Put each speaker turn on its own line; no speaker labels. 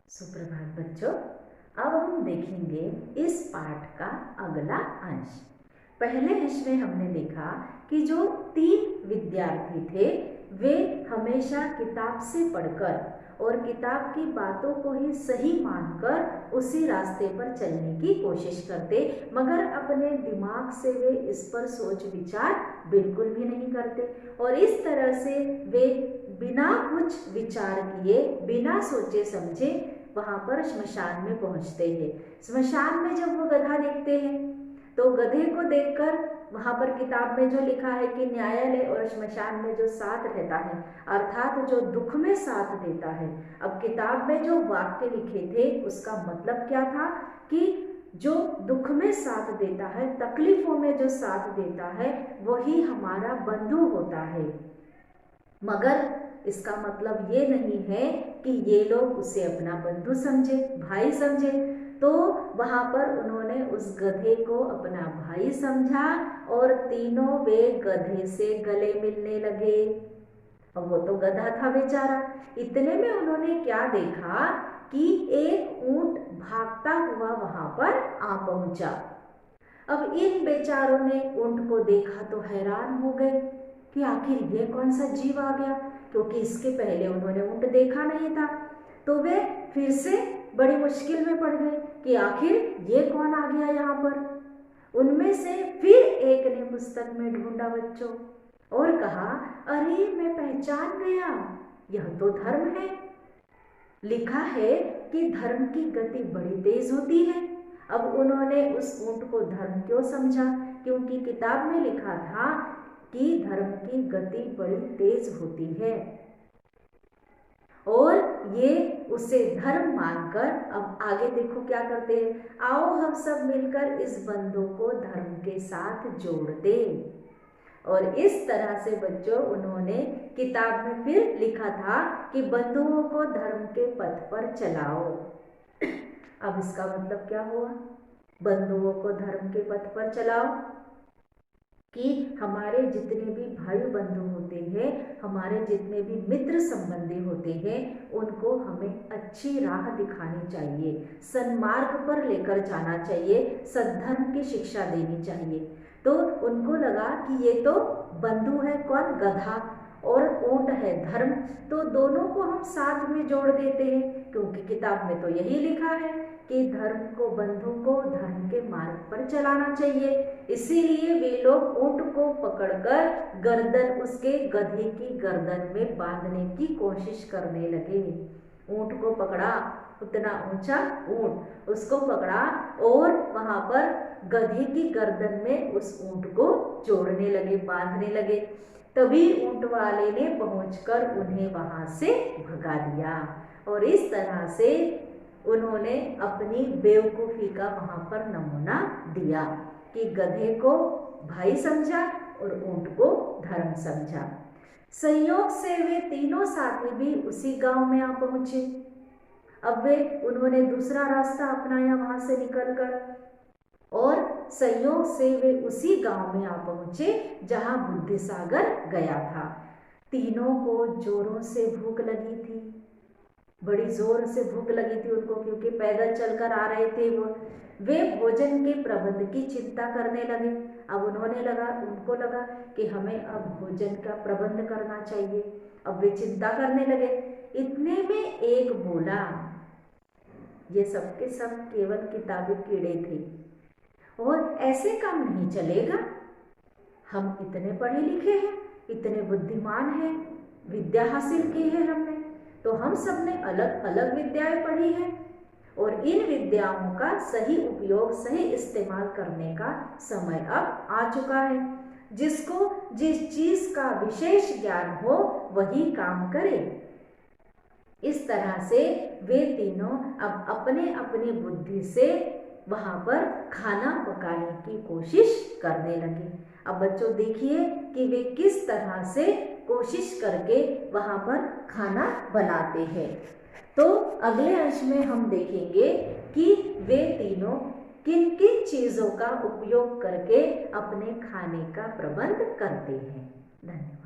सुप्रभात बच्चों। अब हम देखेंगे इस पाठ का अगला अंश। पहले अंश में हमने देखा कि जो 3 विद्यार्थी थे वे हमेशा किताब से पढ़कर और किताब की बातों को ही सही मानकर उसी रास्ते पर चलने की कोशिश करते, मगर अपने दिमाग से वे इस पर सोच विचार बिल्कुल भी नहीं करते और इस तरह से वे बिना कुछ विचार किए, बिना सोचे समझे वहाँ पर श्मशान में पहुँचते हैं। श्मशान में जब वो गधा देखते हैं तो गधे को देखकर वहाँ पर किताब में जो लिखा है कि न्यायालय और श्मशान में जो साथ रहता है, अर्थात जो दुख में साथ देता है। अब किताब में जो वाक्य लिखे थे उसका मतलब क्या था कि जो दुख में साथ देता है, तकलीफों में जो साथ देता है, वही हमारा बंधु होता है। मगर इसका मतलब ये नहीं है कि ये लोग उसे अपना बंधु समझे, भाई समझे। तो वहाँ पर उन्होंने उस गधे को अपना भाई समझा और तीनों वे गधे से गले मिलने लगे। अब वो तो गधा था बेचारा। इतने में उन्होंने क्या देखा कि एक ऊंट भागता हुआ वहाँ पर आ पहुँचा। अब इन बेचारों ने ऊंट को देखा तो हैरान हो गए कि आखिर ये कौन सा जीव आ गया, क्योंकि इसके पहले उन्होंने ऊंट देखा नहीं था। तो वे फिर से बड़ी मुश्किल में पड़ गए कि आखिर ये कौन आ गया यहाँ पर। उनमें से फिर एक ने पुस्तक में ढूंढा बच्चों और कहा, अरे मैं पहचान गया, यह तो धर्म है। लिखा है कि धर्म की गति बड़ी तेज होती है। अब उन्होंने उस ऊंट को धर्म क्यों समझा, क्योंकि किताब में लिखा था कि धर्म की गति बड़ी तेज होती है और ये उसे धर्म मानकर अब आगे देखो क्या करते हैं। आओ हम सब मिलकर इस बंधु को धर्म के साथ जोड़ दें। और इस तरह से बच्चों उन्होंने किताब में फिर लिखा था कि बंधुओं को धर्म के पथ पर चलाओ। अब इसका मतलब क्या हुआ, बंधुओं को धर्म के पथ पर चलाओ कि हमारे जितने भी भाई बंधु होते हैं, हमारे जितने भी मित्र संबंधी होते हैं, उनको हमें अच्छी राह दिखानी चाहिए, सन्मार्ग पर लेकर जाना चाहिए, सद्धर्म की शिक्षा देनी चाहिए। तो उनको लगा कि ये तो बंधु है कौन, गधा, और ऊंट है धर्म, तो दोनों को हम साथ में जोड़ देते हैं, क्योंकि किताब में तो यही लिखा है कि धर्म को, बंधु को धर्म के मार्ग पर चलाना चाहिए। इसीलिए वे लोग ऊंट को पकड़कर गर्दन, उसके गधे की गर्दन में बांधने की कोशिश करने लगे। ऊंट को पकड़ा, उतना ऊंचा ऊंट, उसको पकड़ा और वहां पर गधे की गर्दन में उस ऊंट को जोड़ने लगे, बांधने लगे। तभी ऊंट वाले ने पहुंचकर उन्हें वहां से भगा दिया और इस तरह से उन्होंने अपनी बेवकूफ़ी का वहां पर नमूना दिया कि गधे को भाई समझा और ऊंट को धर्म समझा। संयोग से वे तीनों साथी भी उसी गांव में आ पहुंचे। अब उन्होंने दूसरा रास्ता अपनाया वहां से निकलकर और संयोग से वे उसी गांव में आ पहुंचे जहां बुद्धिसागर गया था। तीनों को जोरों से भूख लगी थी, बड़ी जोर से भूख लगी थी उनको, क्योंकि पैदल चलकर आ रहे थे। वे भोजन के प्रबंध की चिंता करने लगे। अब उनको लगा कि हमें अब भोजन का प्रबंध करना चाहिए। अब वे चिंता करने लगे। इतने में एक बोला, ये सब के सब केवल किताबी कीड़े थे और ऐसे काम नहीं चलेगा। हम इतने पढ़े लिखे हैं, इतने बुद्धिमान हैं, विद्या हासिल की है हमने, तो हम सब ने अलग अलग विद्याएं पढ़ी हैं और इन विद्याओं का सही उपयोग, सही इस्तेमाल करने का समय अब आ चुका है। जिसको जिस चीज का विशेष ज्ञान हो वही काम करे। इस तरह से वे तीनों अब अपने अपनी बुद्धि से वहाँ पर खाना पकाने की कोशिश करने लगे। अब बच्चों देखिए कि वे किस तरह से कोशिश करके वहाँ पर खाना बनाते हैं। तो अगले अंश में हम देखेंगे कि वे तीनों किन किन चीज़ों का उपयोग करके अपने खाने का प्रबंध करते हैं। धन्यवाद।